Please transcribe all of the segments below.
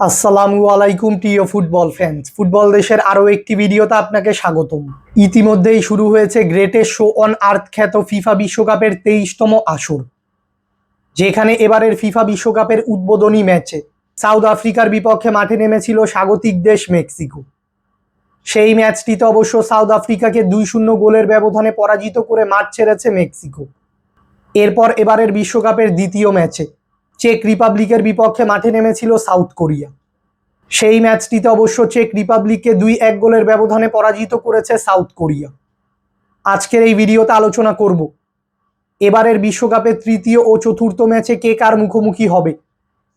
আসসালামু আলাইকুম প্রিয় ফুটবল ফ্যান্স। ফুটবল দেশের আরও একটি ভিডিওতে আপনাকে স্বাগতম। ইতিমধ্যেই শুরু হয়েছে গ্রেটেস্ট শো অন আর্থ খ্যাত ফিফা বিশ্বকাপের 23তম আসর, যেখানে এবারের ফিফা বিশ্বকাপের উদ্বোধনী ম্যাচে সাউথ আফ্রিকার বিপক্ষে মাঠে নেমেছিল স্বাগতিক দেশ মেক্সিকো। সেই ম্যাচটিতে অবশ্য সাউথ আফ্রিকাকে 2-0 গোলের ব্যবধানে পরাজিত করে মাঠ ছেড়েছে মেক্সিকো। এরপর এবারের বিশ্বকাপের দ্বিতীয় ম্যাচে চেক রিপাবলিকের বিপক্ষে মাঠে নেমেছিল সাউথ কোরিয়া। সেই ম্যাচটিতে অবশ্য চেক রিপাবলিককে 2-1 গোলের ব্যবধানে পরাজিত করেছে সাউথ কোরিয়া। আজকের এই ভিডিওতে আলোচনা করব এবারের বিশ্বকাপের তৃতীয় ও চতুর্থ ম্যাচে কে কার মুখোমুখি হবে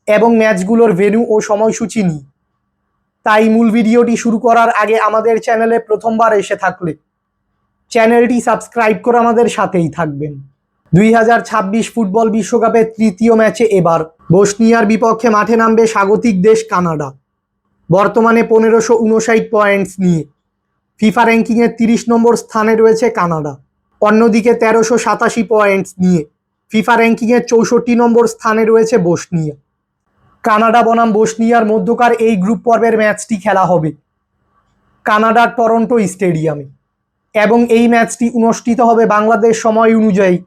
এবং ম্যাচগুলোর ভেন্যু ও সময়সূচি নিয়ে। তাই মূল ভিডিওটি শুরু করার আগে আমাদের চ্যানেলে প্রথমবার এসে থাকলে চ্যানেলটি সাবস্ক্রাইব করে আমাদের সাথেই থাকবেন। 2026 ফুটবল বিশ্বকাপের তৃতীয় ম্যাচে এবার বসনিয়ার বিপক্ষে মাঠে নামবে স্বাগতিক দেশ কানাডা। বর্তমানে 1559 পয়েন্টস নিয়ে ফিফা র্যাঙ্কিংয়ের 30 নম্বর স্থানে রয়েছে কানাডা। অন্যদিকে 1387 পয়েন্টস নিয়ে ফিফা র্যাঙ্কিংয়ের 64 নম্বর স্থানে রয়েছে বসনিয়া। কানাডা বনাম বসনিয়ার মধ্যকার এই গ্রুপ পর্বের ম্যাচটি খেলা হবে কানাডার টরন্টো স্টেডিয়ামে এবং এই ম্যাচটি অনুষ্ঠিত হবে বাংলাদেশ সময় অনুযায়ী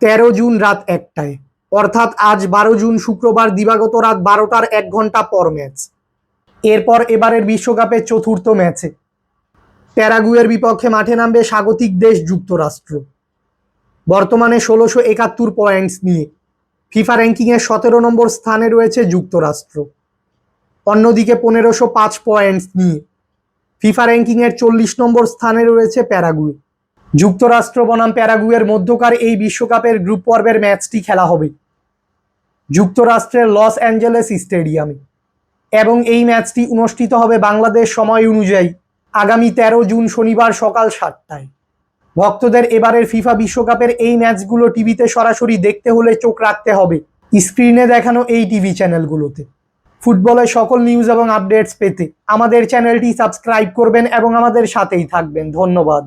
13 জুন রাত 1টায়, অর্থাৎ আজ 12 জুন শুক্রবার দিবাগত রাত 12টার 1 ঘন্টা পর ম্যাচ। এরপর এবারের বিশ্বকাপের চতুর্থ ম্যাচে প্যারাগুয়ের বিপক্ষে মাঠে নামবে স্বাগতিক দেশ যুক্তরাষ্ট্র। বর্তমানে 1671 পয়েন্টস নিয়ে ফিফা র্যাঙ্কিংয়ের 17 নম্বর স্থানে রয়েছে যুক্তরাষ্ট্র। অন্যদিকে 1505 পয়েন্টস নিয়ে ফিফা র্যাঙ্কিংয়ের 40 নম্বর স্থানে রয়েছে প্যারাগুয়ে। যুক্তরাষ্ট্র বনাম প্যারাগুয়ের মধ্যকার এই বিশ্বকাপের গ্রুপ পর্বের ম্যাচটি খেলা হবে যুক্তরাষ্ট্রের লস অ্যাঞ্জেলেস স্টেডিয়ামে এবং এই ম্যাচটি অনুষ্ঠিত হবে বাংলাদেশ সময় অনুযায়ী আগামী 13 জুন শনিবার সকাল 7টায়। ভক্তদের এবারের ফিফা বিশ্বকাপের এই ম্যাচগুলো টিভিতে সরাসরি দেখতে হলে চোখ রাখতে হবে স্ক্রিনে দেখানো এই টিভি চ্যানেলগুলোতে। ফুটবলের সকল নিউজ এবং আপডেটস পেতে আমাদের চ্যানেলটি সাবস্ক্রাইব করবেন এবং আমাদের সাথেই থাকবেন। ধন্যবাদ।